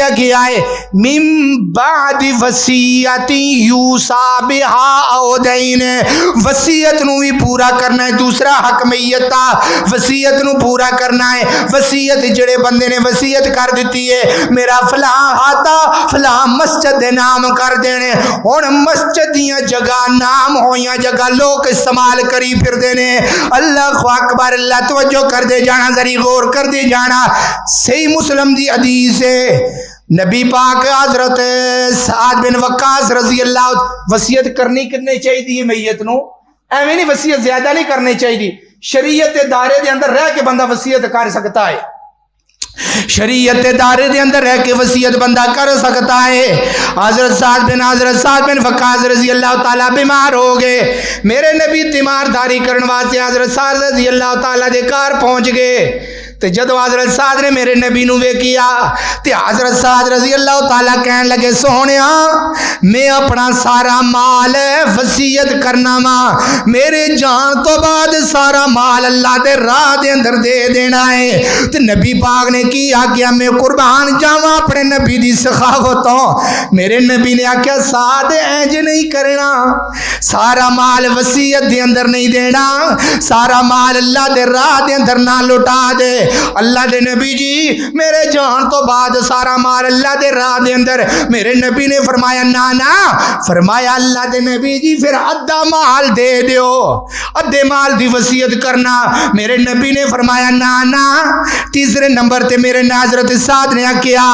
लिखा गया है मिम बादी वसीयती यूसा बिहा औ दैन, वसीयत नू भी पूरा करना है। दूसरा हक मैयत दा वसीयत नू पूरा करना है। वसीयत जेड़े बंदे ने वसीयत कर दी है मेरा फलां हाता फलां मस्जिद दे नाम कर देने, हुण मस्जिद दियां जगह नाम होइयां जगह लोग इस्तेमाल करी फिरदे ने। अल्लाह अकबर, अल्लाह तवज्जो कर दे जाना, जरी गौर कर दे जाना। सही मुस्लिम दी हदीस है नबी पाक हजरत साद बिन वक्कास रजी अल्लाह, वसीयत करनी कितने चाहिए मैयत नू, एवें नहीं वसीयत ज्यादा नहीं करनी चाहिए। शरीयत के दायरे के अंदर रह के बंदा वसीयत कर सकता है, शरीयत के दायरे के अंदर रह के वसीयत बंदा कर सकता है। हजरत साद बिन वक्कास रजी अल्लाह ताला बीमार हो गए, मेरे नबी तीमारदारी करने वास्ते हजरत साद रजी अल्लाह ताला दे घर पहुंच गए। तो जदों हजरत साद ने मेरे नबी नू वेखिया ते हजरत साद रजी अल्लाह ताला कहन लगे सोहणिया मैं अपना सारा माल वसीयत करना वा, मेरे जान तो बाद सारा माल अल्लाह दे राह दे अंदर दे देना है। ते नबी पाक ने की आख्या मैं कुर्बान जावा अपने नबी दी सखावतों। मेरे नबी ने आख्या साद इंज नहीं करना, सारा माल वसीयत दे अंदर नहीं देना, सारा माल अल्लाह दे राह दे अंदर ना लुटा दे। अल्लाह दे नबी जी मेरे जान तो बाद सारा माल अल्लाह दे राह दे अंदर, मेरे नबी ने फरमाया ना ना, फरमाया अल्लाह दे नबी जी फिर अद्धा माल दे दियो, अद्धे माल दी वसीयत करना। मेरे नबी ने फरमाया ना ना। तीसरे नंबर ते मेरे हजरत साद ने आख्या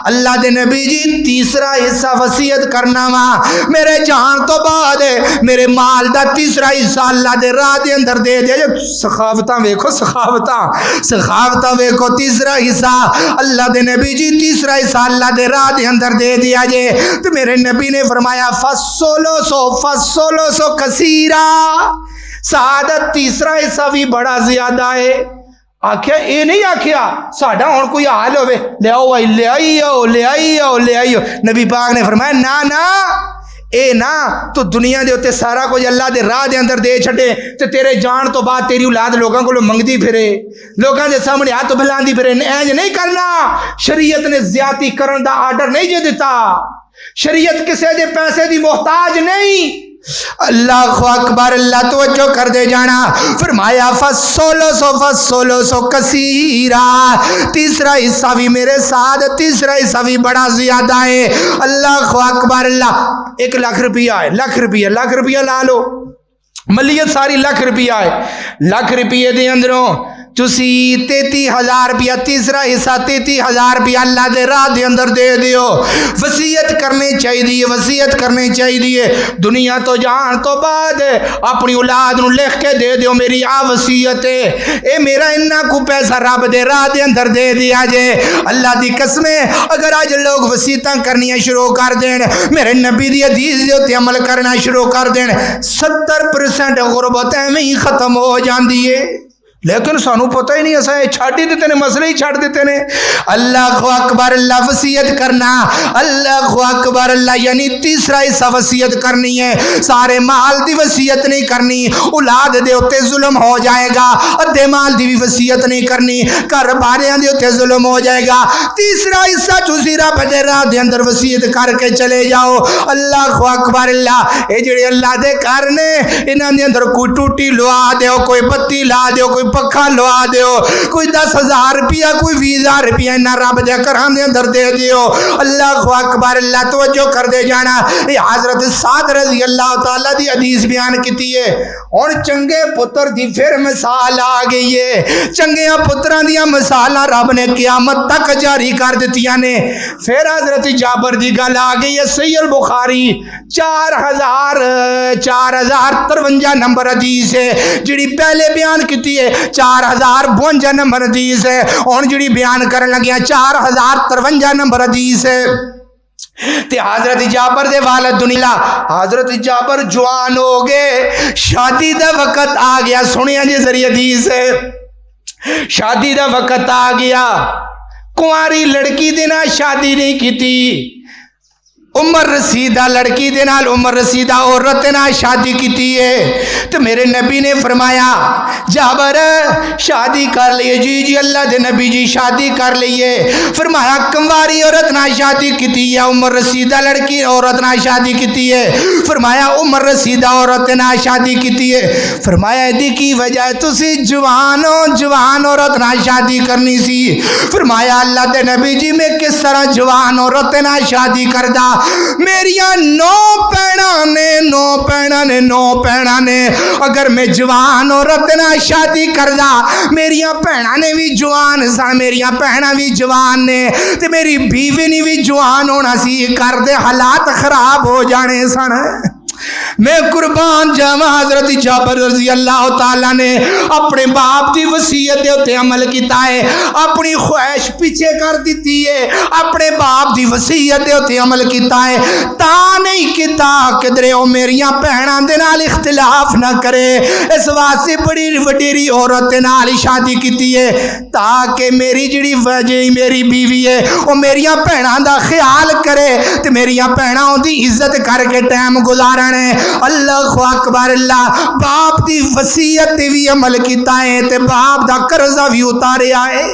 अल्लाह दे नबी जी तीसरा हिस्सा वसीयत करना वा, मेरे जान तो बाद मेरे माल दा तीसरा हिस्सा अल्लाह दे राह दे अंदर दे दे। सखावतां वेखो, सखावतां वेखो, तीसरा हिस्सा अल्लाह दे नबी जी तीसरा हिस्सा अल्लाह दे राह दे अंदर दे दिया जे। तो मेरे नबी ने फरमाया फसोलो सो कसीरा, सादत तीसरा हिस्सा भी बड़ा ज्यादा है। आख्या ये नहीं आख्या साडा हुण कोई हाल होवे ले आओ भाई ले आइयो। नबी पाक ने फरमाया ना ना ए ना तो दुनिया दे उत्ते सारा कुछ अल्लाह दे राह दे अंदर दे छड़े ते तेरे जान तो बाद तेरी औलाद लोगों को मंगदी फिरे, लोगों के सामने हाथ फैलांदी फिरे। इंज नहीं करना, शरीयत ने ज्यादती करन दा आर्डर नहीं जे दिता, शरीयत किसी दे पैसे दी मोहताज नहीं। अल्लाह अकबर, अल्लाह तवज्जो कर दे जाना। फरमाया फसोलो सो कसीरा, तीसरा हिस्सा भी मेरे साथ, तीसरा हिस्सा भी बड़ा ज्यादा है। अल्लाह अकबर, अल्लाह 1 लाख रुपया है, लाख रुपया ला लो, मलियत सारी लाख रुपया है। लाख रुपये के अंदरों तुसी 33,000 रुपया, तीसरा हिस्सा 33,000 रुपया अल्लाह दे राह दे अंदर दे दियो। वसीयत करनी चाहिए, वसीयत करनी चाहिए। दुनिया तो जान तो बाद अपनी औलाद नू लिख के दे दियो मेरी आ वसीयत है, ए मेरा इन्ना को पैसा रब दे राह दे अंदर दे दिया जे। अल्लाह दी कसमें अगर अज लोग वसीयतां करनियां शुरू कर देन, मेरे नबी दी हदीस दे उत्ते अमल करना शुरू कर देन, 70% गुरबत एवें ही खत्म हो जाती है। लेकिन सानू पता ही नहीं, असा छड़ ही दिते ने, मसले ही छड़ दिते ने। अल्लाह अकबर, अल्लाह वसीयत करना, अल्लाह अकबर, अल्लाह यानी तीसरा हिस्सा वसीयत करनी है। सारे माल दी वसीयत नहीं करनी, औलाद दे उत्ते जुल्म हो जाएगा। अद्धे माल दी भी वसीयत नहीं करनी, घर बारियां दे उत्ते जुल्म हो जाएगा। तीसरा हिस्सा तुसी रब दे राह दे अंदर वसीयत करके चले जाओ। अल्लाह अकबर, अल्लाह ये जेड़े अल्लाह दे घर ने इन्हां दे अंदर कोई टूटी लवा दिओ, कोई बत्ती ला दिओ, कोई पक्खा लवा दिओ, कोई 10,000 रुपया, कोई 20,000 रुपया इन्ना रब दे घरां दे अंदर दे दिओ। अल्लाह अकबर, अल्लाह तवज्जो कर दे जाना। ये हजरत साद रज़ी अल्लाह तआला दी हदीस बयान की है। हुण चंगे पुत्र दी फिर मिसाल आ गई है। चंगिया पुत्रां दियां मिसालां रब ने क़यामत तक जारी कर दित्तियां ने। फिर हजरत जाबर दी गल आ गई है। सही अल बुखारी 4053 नंबर हदीस है जिहड़ी पहले बयान की है, 4052 नंबर हदीस है। हुण जिहड़ी बयान करन लगिया 4053 नंबर हदीस है। ते हजरत जाबर दे वालिद दुनिया, हजरत जाबर जवान हो गए, शादी दा वक्त आ गया। सुनिया जी जरिए हदीस है, शादी दा वक्त आ गया। कुंवारी लड़की दे नाल शादी नहीं की, उमर रसीदा लड़की दे नाल उमर रसीदा औरत नाल शादी की है। तो मेरे नबी ने फरमाया जाबर शादी कर लिए। जी जी अल्लाह दे नबी जी शादी कर लिए। फरमाया कंवारी औरत नाल शादी की है, उमर रसीदा लड़की औरत नाल शादी की है। फरमाया उमर रसीदा औरत नाल शादी की है। फरमाया इहदी की वजह है, तुसी जवान हो, जवान औरत नाल शादी करनी सी। फरमाया अल्लाह दे नबी जी मैं किस तरह जवान औरत नाल शादी करदा, मेरिया 9 भैणा ने, 9 भैणा ने, 9 भैणा ने। अगर मैं जवान औरत नाल शादी करदा, मेरिया भैणा ने भी जवान सन, मेरिया भैणा भी जवान ने, ते मेरी बीवी ने भी जवान होना सी। घर दे हालात खराब हो जाने सन। मैं कुर्बान जावा हजरत जाबर रज़ी अल्लाह तआला ने अपने बाप की वसीयत के उत्ते अमल किया है, अपनी ख्वाहिश पीछे कर दी है, अपने बाप की वसीयत के उत्ते अमल किया है। ता नहीं किता किधरे वो मेरिया भैणों के नाल इख्तिलाफ ना करे, इस वास्ते बड़ी वडेरी औरत के नाल ही शादी की है ताकि मेरी जिहड़ी वजह मेरी बीवी है वो मेरिया भैणों का ख्याल करे ते मेरिया भैणों की इज्जत करके टाइम गुजारन। अल्लाह अकबर। अल्लाह बाप की वसीयत भी अमल किया है ते बाप का कर्जा भी उतारिया है।